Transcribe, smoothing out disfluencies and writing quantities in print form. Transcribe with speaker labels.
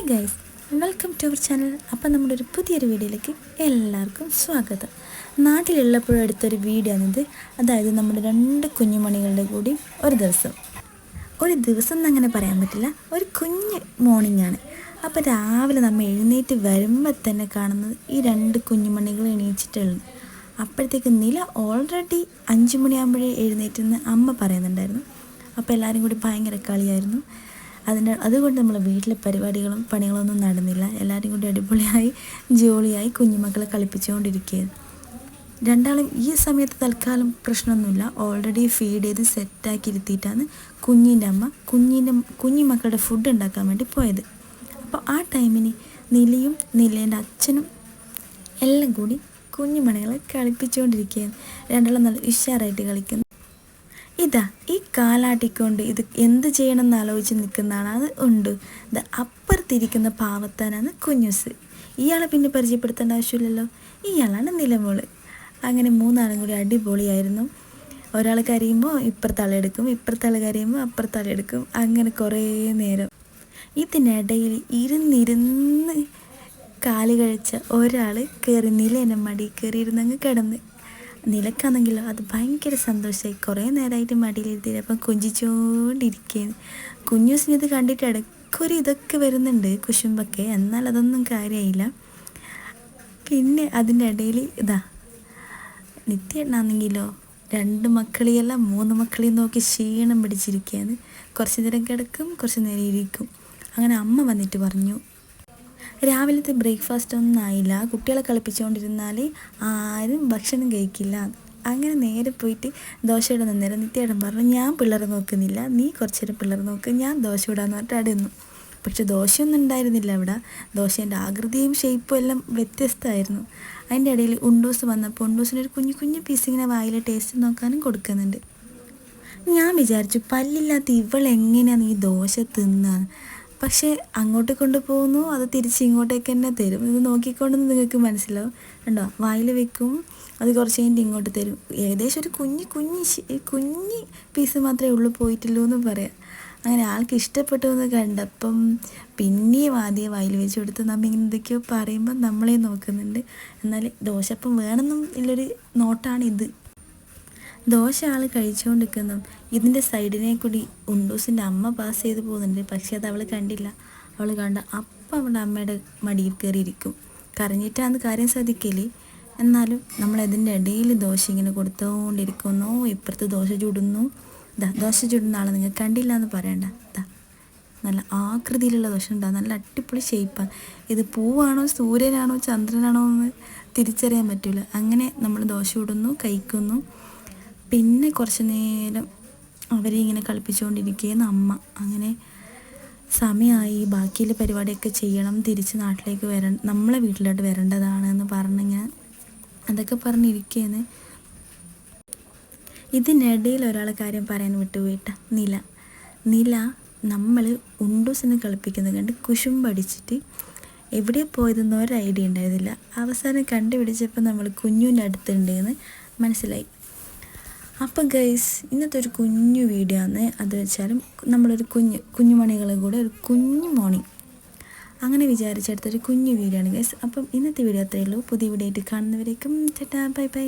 Speaker 1: Hey guys, welcome to our channel. അപ്പം നമ്മുടെ ഒരു പുതിയൊരു വീഡിയോയിലേക്ക് എല്ലാവർക്കും സ്വാഗതം. നാട്ടിലുള്ളപ്പോഴും എടുത്തൊരു വീഡിയോ ആണിത്. അതായത് നമ്മുടെ 2 കുഞ്ഞുമണികളുടെ കൂടി ഒരു ദിവസം എന്നങ്ങനെ പറയാൻ പറ്റില്ല, ഒരു കുഞ്ഞ് മോർണിംഗ് ആണ്. അപ്പോൾ രാവിലെ നമ്മൾ എഴുന്നേറ്റ് വരുമ്പോൾ തന്നെ കാണുന്നത് ഈ 2 കുഞ്ഞുമണികൾ എണീച്ചിട്ടുള്ളത്. അപ്പോഴത്തേക്ക് നില ഓൾറെഡി 5 മണിയാകുമ്പോഴേ എഴുന്നേറ്റെന്ന് അമ്മ പറയുന്നുണ്ടായിരുന്നു. അപ്പോൾ എല്ലാവരും കൂടി ഭയങ്കര കളിയായിരുന്നു. അതുകൊണ്ട് നമ്മൾ വീട്ടിലെ പരിപാടികളും പണികളൊന്നും നടന്നില്ല. എല്ലാവരും കൂടി അടിപൊളിയായി ജോളിയായി കുഞ്ഞുമക്കളെ കളിപ്പിച്ചുകൊണ്ടിരിക്കുകയായിരുന്നു. രണ്ടാളും ഈ സമയത്ത് തൽക്കാലം പ്രശ്നമൊന്നുമില്ല. ഓൾറെഡി ഫീഡ് ചെയ്ത് സെറ്റാക്കി ഇരുത്തിയിട്ടാണ് കുഞ്ഞിൻ്റെ അമ്മ കുഞ്ഞുമക്കളുടെ ഫുഡ് ഉണ്ടാക്കാൻ വേണ്ടി പോയത്. അപ്പോൾ ആ ടൈമിന് നിലയും നിലേൻ്റെ അച്ഛനും എല്ലാം കൂടി കുഞ്ഞുമണികളെ കളിപ്പിച്ചുകൊണ്ടിരിക്കുകയാണ്. രണ്ടാളും നല്ല ഉഷാറായിട്ട് കളിക്കുന്നു. ഇതാ ഈ കാലാട്ടിക്കൊണ്ട് ഇത് എന്ത് ചെയ്യണമെന്ന് ആലോചിച്ച് നിൽക്കുന്നതാണ്. അത് ഉണ്ട്. ഇത് അപ്പുറത്തിരിക്കുന്ന പാവത്താനാണ് കുഞ്ഞൂസ്. ഇയാളെ പിന്നെ പരിചയപ്പെടുത്തേണ്ട ആവശ്യമില്ലല്ലോ. ഇയാളാണ് നിലമോള്. അങ്ങനെ 3 ആളും കൂടി അടിപൊളിയായിരുന്നു. ഒരാൾ കരയുമ്പോൾ ഇപ്പുറത്താളെടുക്കും, ഇപ്പുറത്താൾ കരയുമ്പോൾ അപ്പുറത്താളെടുക്കും. അങ്ങനെ കുറേ നേരം ഇതിനിടയിൽ ഇരുന്നിരുന്ന് കാല് കഴിച്ച ഒരാൾ കയറി നിലേനെ മടി കയറിയിരുന്നങ്ങ് കിടന്ന്. നിലക്കാണെങ്കിലോ അത് ഭയങ്കര സന്തോഷമായി. കുറേ നേരമായിട്ട് മടിയിലിരുത്തിയപ്പം കൊഞ്ചിച്ചുകൊണ്ടിരിക്കുകയാണ്. കുഞ്ഞൂസിന് ഇത് കണ്ടിട്ട് ഇടയ്ക്കൊരു ഇതൊക്കെ വരുന്നുണ്ട്, കുശുമ്പൊക്കെ. എന്നാൽ അതൊന്നും കാര്യമായില്ല. പിന്നെ അതിൻ്റെ ഇടയിൽ ഇതാ നിത്യേട്ടനാണെങ്കിലോ 2 മക്കളെയല്ല 3 മക്കളെയും നോക്കി ക്ഷീണം പിടിച്ചിരിക്കുകയാണ്. കുറച്ച് നേരം കിടക്കും, കുറച്ച് നേരം ഇരിക്കും. അങ്ങനെ അമ്മ വന്നിട്ട് പറഞ്ഞു, രാവിലത്തെ ബ്രേക്ക്ഫാസ്റ്റ് ഒന്നും ആയില്ല, കുട്ടികളെ കളിപ്പിച്ചുകൊണ്ടിരുന്നാൽ ആരും ഭക്ഷണം കഴിക്കില്ല. അങ്ങനെ നേരെ പോയിട്ട് ദോശ ഇടാൻ നേരം നിത്യേട്ടൻ പറഞ്ഞു, ഞാൻ പിള്ളേരെ നോക്കുന്നില്ല, നീ കുറച്ച് നേരം പിള്ളേരെ നോക്ക്, ഞാൻ ദോശ ഇടാന്ന് പറഞ്ഞിട്ട് അവിടെ നിന്നു. പക്ഷെ ദോശയൊന്നും ഉണ്ടായിരുന്നില്ല അവിടെ. ദോശേൻ്റെ ആകൃതിയും ഷേപ്പും എല്ലാം വ്യത്യസ്തമായിരുന്നു. അതിൻ്റെ ഇടയിൽ ഉണ്ടൂസ് വന്നപ്പോൾ ഉണ്ടൂസിനൊരു കുഞ്ഞു പീസ് ഇങ്ങനെ വായിൽ ടേസ്റ്റ് നോക്കാനും കൊടുക്കുന്നുണ്ട്. ഞാൻ വിചാരിച്ചു പല്ലില്ലാത്ത ഇവളെങ്ങനെയാണ് ഈ ദോശ തിന്നാന്ന്. പക്ഷേ അങ്ങോട്ട് കൊണ്ടുപോകുന്നു, അത് തിരിച്ച് ഇങ്ങോട്ടേക്ക് തന്നെ തരും. ഇത് നോക്കിക്കൊണ്ടെന്ന് നിങ്ങൾക്ക് മനസ്സിലാവും. കണ്ടോ, വായിൽ വെക്കും, അത് കുറച്ച് കഴിഞ്ഞിട്ട് ഇങ്ങോട്ട് തരും. ഏകദേശം ഒരു കുഞ്ഞ് പീസ് മാത്രമേ ഉള്ളൂ, പോയിട്ടുള്ളൂ എന്ന് പറയാം. അങ്ങനെ ആൾക്ക് ഇഷ്ടപ്പെട്ടു എന്ന് കണ്ടപ്പം പിന്നെയും ആദ്യം വായിൽ വെച്ച് കൊടുത്ത് നമ്മ ഇങ്ങനെ എന്തൊക്കെയോ പറയുമ്പോൾ നമ്മളെ നോക്കുന്നുണ്ട്. എന്നാൽ ദോശപ്പം വേണമെന്നും ഉള്ളൊരു നോട്ടാണ് ഇത്. ദോശ ആൾ കഴിച്ചുകൊണ്ടിരിക്കുന്നു. ഇതിൻ്റെ സൈഡിനെ കൂടി ഉണ്ടൂസിൻ്റെ അമ്മ പാസ് ചെയ്ത് പോകുന്നുണ്ട്. പക്ഷേ അത് അവൾ കണ്ടില്ല. അവൾ കണ്ട അപ്പം അവളുടെ അമ്മയുടെ മടിയിൽ കയറിയിരിക്കും. കരഞ്ഞിട്ടാണ് കാര്യം സാധിക്കല്. എന്നാലും നമ്മളതിൻ്റെ ഇടയിൽ ദോശ ഇങ്ങനെ കൊടുത്തുകൊണ്ടിരിക്കുന്നു. ഇപ്പുറത്ത് ദോശ ചുടുന്നു. ദോശ ചുടുന്ന ആളെ നിങ്ങൾ കണ്ടില്ല എന്ന് പറയണ്ട. നല്ല ആകൃതിയിലുള്ള ദോശ ഉണ്ടാകും, നല്ല അടിപൊളി ഷേപ്പാണ്. ഇത് പൂവാണോ സൂര്യനാണോ ചന്ദ്രനാണോ എന്ന് തിരിച്ചറിയാൻ പറ്റില്ല. അങ്ങനെ നമ്മൾ ദോശ ചുടുന്നു, കഴിക്കുന്നു. പിന്നെ കുറച്ച് നേരം അവരെ ഇങ്ങനെ കളിപ്പിച്ചുകൊണ്ടിരിക്കുകയെന്ന് അമ്മ. അങ്ങനെ സമയമായി, ബാക്കിയുള്ള പരിപാടിയൊക്കെ ചെയ്യണം, തിരിച്ച് നാട്ടിലേക്ക് നമ്മളെ വീട്ടിലോട്ട് വരേണ്ടതാണ് എന്ന് പറഞ്ഞിങ്ങനെ അതൊക്കെ പറഞ്ഞിരിക്കുകയെന്ന്. ഇതിനിടയിൽ ഒരാളെ കാര്യം പറയാൻ വിട്ടുപോയിട്ട നില നമ്മൾ ഉണ്ടൂസിനെ കളിപ്പിക്കുന്നത് കണ്ട് കുശുമ്പടിച്ചിട്ട് എവിടെ പോയതെന്ന് ഒരു ഐഡിയ ഉണ്ടായിരുന്നില്ല. അവസാനം കണ്ടുപിടിച്ചപ്പോൾ നമ്മൾ കുഞ്ഞിൻ്റെ അടുത്തുണ്ടെന്ന് മനസ്സിലായി. അപ്പം ഗൈസ്, ഇന്നത്തെ ഒരു കുഞ്ഞു വീഡിയോ ആണ്. അത് വെച്ചാലും നമ്മളൊരു കുഞ്ഞുമണികളെ കൂടെ ഒരു കുഞ്ഞു മോർണിംഗ് അങ്ങനെ വിചാരിച്ചെടുത്തൊരു കുഞ്ഞു വീഡിയോ ആണ് ഗൈസ്. അപ്പം ഇന്നത്തെ വീഡിയോ അത്രയേ ഉള്ളൂ. പുതിയ വീഡിയോ ആയിട്ട് കാണുന്നവരേക്കും ചേട്ടാ, ബൈ ബൈ.